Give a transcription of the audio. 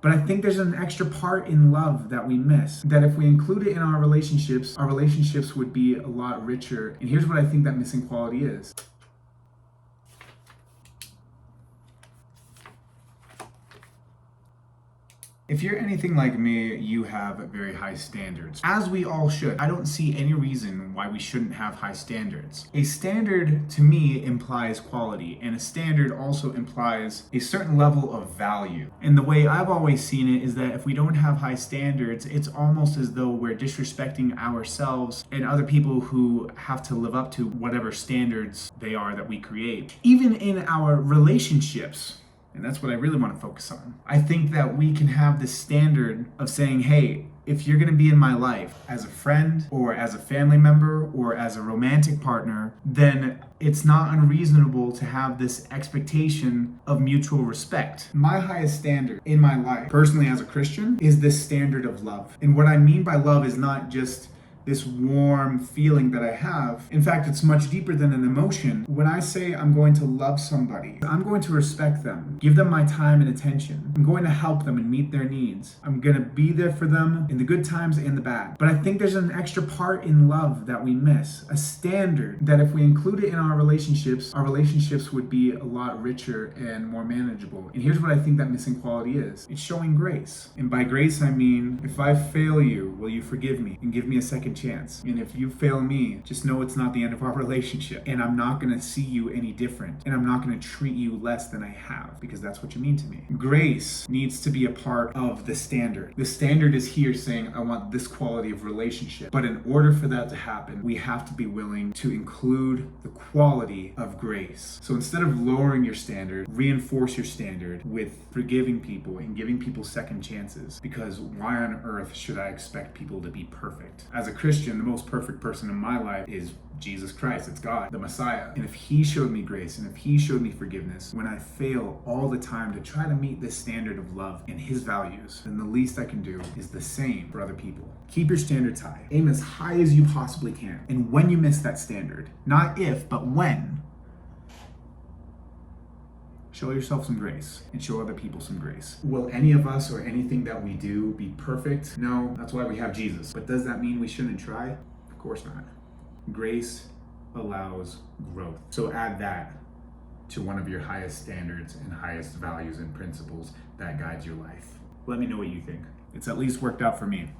But I think there's an extra part in love that we miss, that if we include it in our relationships would be a lot richer. And here's what I think that missing quality is. If you're anything like me, you have very high standards, as we all should. I don't see any reason why we shouldn't have high standards. A standard to me implies quality, and a standard also implies a certain level of value. And the way I've always seen it is that if we don't have high standards, it's almost as though we're disrespecting ourselves and other people who have to live up to whatever standards they are that we create. Even in our relationships, and that's what I really want to focus on. I think that we can have this standard of saying, hey, if you're going to be in my life as a friend or as a family member or as a romantic partner, then it's not unreasonable to have this expectation of mutual respect. My highest standard in my life, personally as a Christian, is this standard of love. And what I mean by love is not just this warm feeling that I have. In fact, it's much deeper than an emotion. When I say I'm going to love somebody, I'm going to respect them, give them my time and attention. I'm going to help them and meet their needs. I'm going to be there for them in the good times and the bad. But I think there's an extra part in love that we miss, a standard that if we include it in our relationships would be a lot richer and more manageable. And here's what I think that missing quality is. It's showing grace. And by grace, I mean, if I fail you, will you forgive me and give me a second chance? And if you fail me, just know it's not the end of our relationship, and I'm not going to see you any different, and I'm not going to treat you less than I have, because that's what you mean to me. Grace needs to be a part of the standard. The standard is here saying, I want this quality of relationship. But in order for that to happen, we have to be willing to include the quality of grace. So instead of lowering your standard, reinforce your standard with forgiving people and giving people second chances, because why on earth should I expect people to be perfect? As a Christian, the most perfect person in my life is Jesus Christ. It's God, the Messiah. And if he showed me grace and if he showed me forgiveness when I fail all the time to try to meet this standard of love and his values, then the least I can do is the same for other people. Keep your standards high. Aim as high as you possibly can. And when you miss that standard, not if, but when, show yourself some grace and show other people some grace. Will any of us or anything that we do be perfect? No, that's why we have Jesus. But does that mean we shouldn't try? Of course not. Grace allows growth. So add that to one of your highest standards and highest values and principles that guides your life. Let me know what you think. It's at least worked out for me.